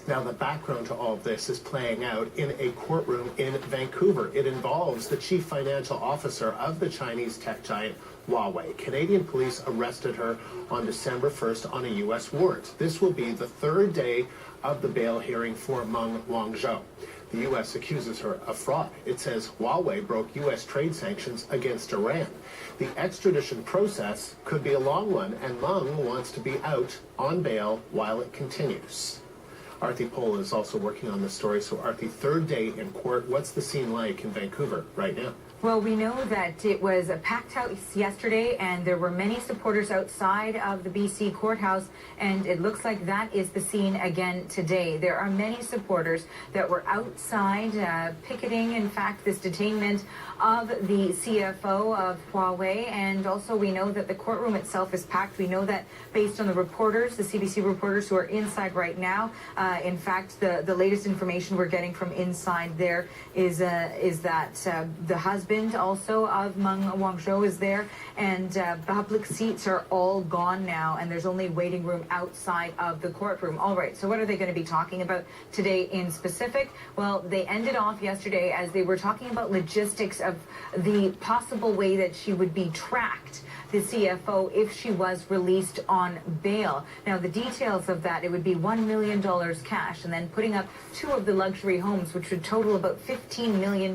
Now, the background to all of this is playing out in a courtroom in Vancouver. It involves the chief financial officer of the Chinese tech giant Huawei. Canadian police arrested her on December 1st on a U.S. warrant. This will be the third day of the bail hearing for MENG Wanzhou. The U.S. accuses her of fraud. It says Huawei broke U.S. trade sanctions against Iran. The extradition process could be a long one, and MENG wants to be out on bail while it continues. Arthi Pohl is also working on this story. So, Arthi, third day in court. What's the scene like in Vancouver right now? Well, we know that it was a packed house yesterday, and there were many supporters outside of the BC courthouse, and it looks like that is the scene again today. There are many supporters that were outside picketing, in fact, this detainment of the CFO of Huawei, and also we know that the courtroom itself is packed. We know that based on the reporters, the CBC reporters who are inside right now. In fact, the latest information we're getting from inside there is that the husband also of MENG Wanzhou is there, and public seats are all gone now, and there's only waiting room outside of the courtroom. All right, so what are they going to be talking about today in specific? Well, they ended off yesterday as they were talking about logistics of the possible way that she would be tracked, the CFO, if she was released on bail. Now, the details of that, it would be $1 million cash, and then putting up 2 of the luxury homes, which would total about $15 million.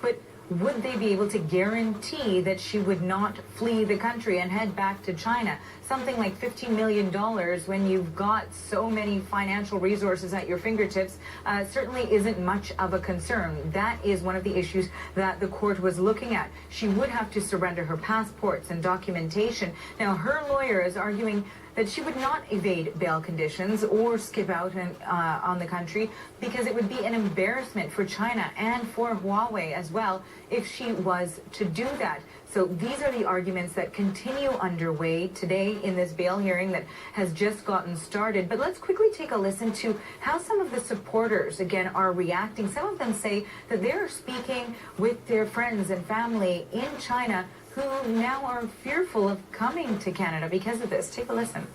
But would they be able to guarantee that she would not flee the country and head back to China? Something like $15 million when you've got so many financial resources at your fingertips certainly isn't much of a concern. That is one of the issues that the court was looking at. She would have to surrender her passports and documentation. Now, her lawyer is arguing that she would not evade bail conditions or skip out on the country because it would be an embarrassment for China and for Huawei as well if she was to do that. So these are the arguments that continue underway today in this bail hearing that has just gotten started. But let's quickly take a listen to how some of the supporters, again, are reacting. Some of them say that they're speaking with their friends and family in China who now are fearful of coming to Canada because of this. Take a listen.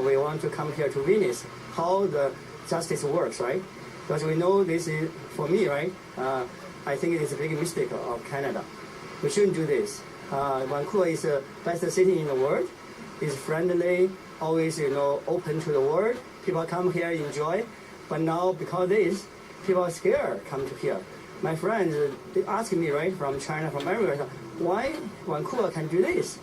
We want to come here to witness how the justice works, right? Because we know this is, for me, right? I think it is a big mistake of Canada. We shouldn't do this. Vancouver is the best city in the world. It's friendly, always, open to the world. People come here, enjoy. But now, because of this, people are scared come to here. My friends, they ask me, right, from China, from everywhere, why Vancouver can do this?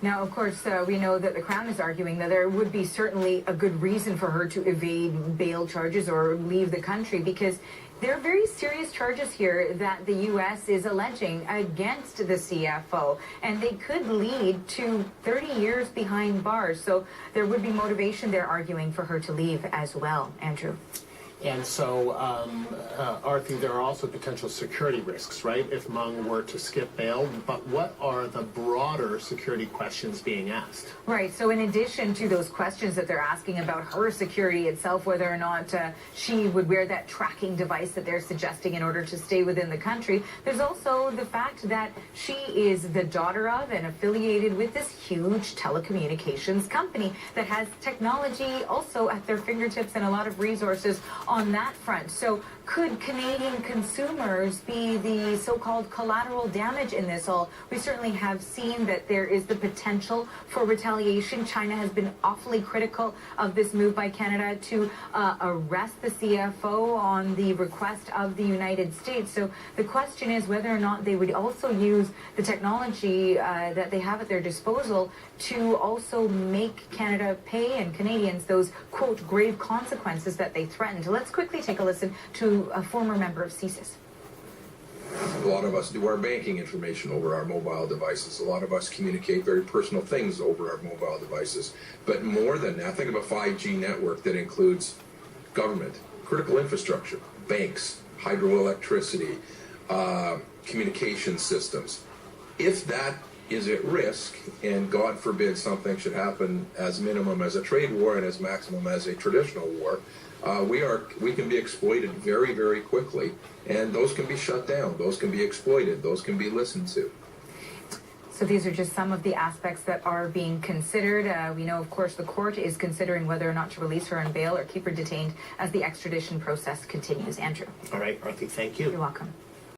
Now, of course, we know that the Crown is arguing that there would be certainly a good reason for her to evade bail charges or leave the country because there are very serious charges here that the U.S. is alleging against the CFO, and they could lead to 30 years behind bars. So there would be motivation, they're arguing, for her to leave as well. Andrew. And so, Arthi, there are also potential security risks, right, if MENG were to skip bail. But what are the broader security questions being asked? Right. So in addition to those questions that they're asking about her security itself, whether or not she would wear that tracking device that they're suggesting in order to stay within the country, there's also the fact that she is the daughter of and affiliated with this huge telecommunications company that has technology also at their fingertips and a lot of resources on that front. So could Canadian consumers be the so-called collateral damage in this all? We certainly have seen that there is the potential for retaliation. China has been awfully critical of this move by Canada to arrest the CFO on the request of the United States. So the question is whether or not they would also use the technology that they have at their disposal to also make Canada pay and Canadians those, quote, grave consequences that they threatened. Let's quickly take a listen to a former member of CSIS. A lot of us do our banking information over our mobile devices. A lot of us communicate very personal things over our mobile devices. But more than that, think of a 5G network that includes government, critical infrastructure, banks, hydroelectricity, communication systems. If that is at risk, and God forbid something should happen as minimum as a trade war and as maximum as a traditional war, we can be exploited very, very quickly, and those can be shut down, those can be exploited, those can be listened to. So these are just some of the aspects that are being considered. We know, of course, the court is considering whether or not to release her on bail or keep her detained as the extradition process continues. Andrew. All right, Arthi, thank you. You're welcome.